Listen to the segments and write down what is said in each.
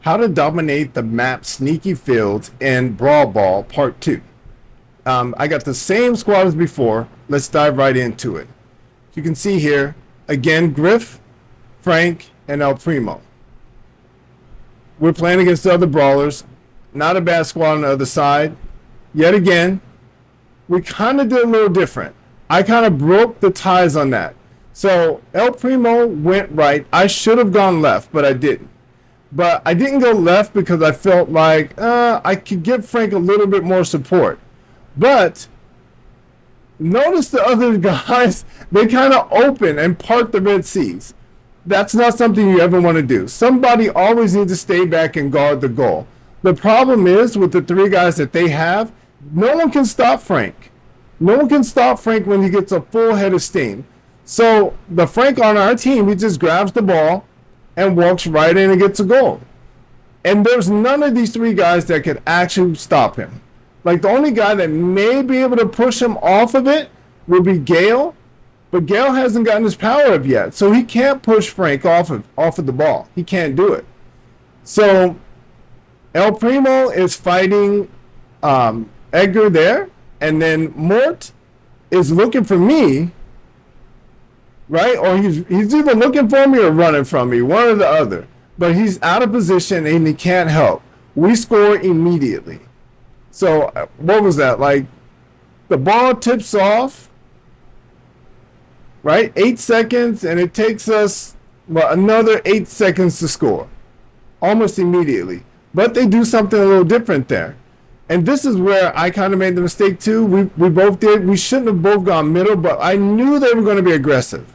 How to dominate the map Sneaky Fields in Brawl Ball Part 2. I got the same squad as before. Let's dive right into it. You can see here, again, Griff, Frank, and El Primo. We're playing against the other brawlers. Not a bad squad on the other side. Yet again, we kind of did a little different. I kind of broke the ties on that. So El Primo went right. I should have gone left, but I didn't. But I didn't go left because I felt like I could give Frank a little bit more support. But notice the other guys, they kind of open and part the Red Seas. That's not something you ever want to do. Somebody always needs to stay back and guard the goal. The problem is with the three guys that they have, no one can stop Frank. No one can stop Frank when he gets a full head of steam. So the Frank on our team, he just grabs the ball and walks right in and gets a goal. And there's none of these three guys that could actually stop him. Like the only guy that may be able to push him off of it would be Gale, but Gale hasn't gotten his power up yet, so he can't push Frank off of the ball. He can't do it. So El Primo is fighting Edgar there, and then Mort is looking for me, right? Or he's either looking for me or running from me, one or the other. But he's out of position and he can't help. We score immediately. So what was that? Like the ball tips off, right? 8 seconds, and it takes us another 8 seconds to score, almost immediately. But they do something a little different there. And this is where I kind of made the mistake too. We both did. We shouldn't have both gone middle, but I knew they were going to be aggressive.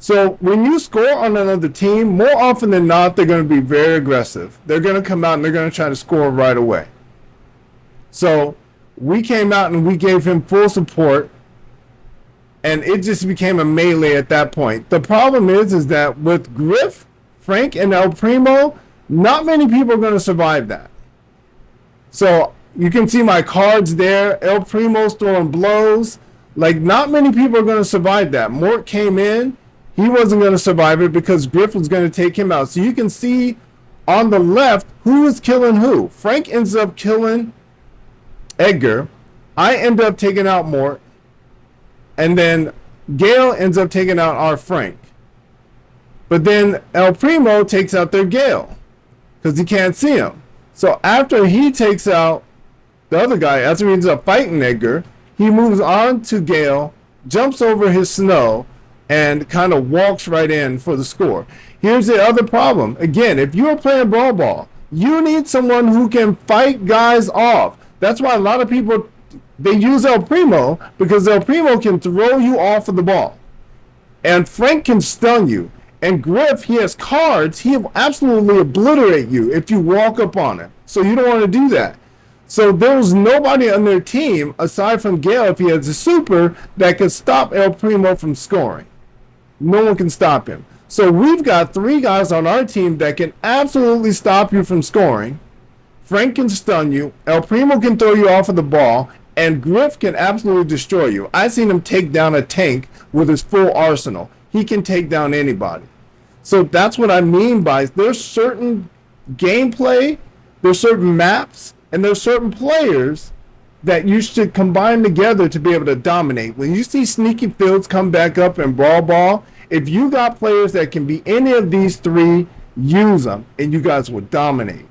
So when you score on another team, more often than not, they're going to be very aggressive. They're going to come out and they're going to try to score right away. So we came out and we gave him full support, and it just became a melee at that point. The problem is that with Griff, Frank, and El Primo, not many people are going to survive that. So you can see my cards there. El Primo's throwing blows. Like, not many people are going to survive that. Mort came in. He wasn't going to survive it because Griff was going to take him out. So you can see on the left who is killing who. Frank ends up killing Edgar. I end up taking out Mort. And then Gale ends up taking out our Frank. But then El Primo takes out their Gale because he can't see him. So after he takes out the other guy, after he ends up fighting Edgar, he moves on to Gale, jumps over his snow, and kind of walks right in for the score. Here's the other problem. Again, if you're playing Brawl Ball, you need someone who can fight guys off. That's why a lot of people, they use El Primo, because El Primo can throw you off of the ball. And Frank can stun you. And Griff, he has cards. He will absolutely obliterate you if you walk up on him. So you don't want to do that. So there was nobody on their team, aside from Gale, if he has a super, that could stop El Primo from scoring. No one can stop him. So we've got three guys on our team that can absolutely stop you from scoring. Frank can stun you. El Primo can throw you off of the ball. And Griff can absolutely destroy you. I've seen him take down a tank with his full arsenal. He can take down anybody. So that's what I mean by there's certain gameplay, there's certain maps, and there's certain players that you should combine together to be able to dominate. When you see Sneaky Fields come back up in Brawl Ball, if you got players that can be any of these three, use them, and you guys will dominate.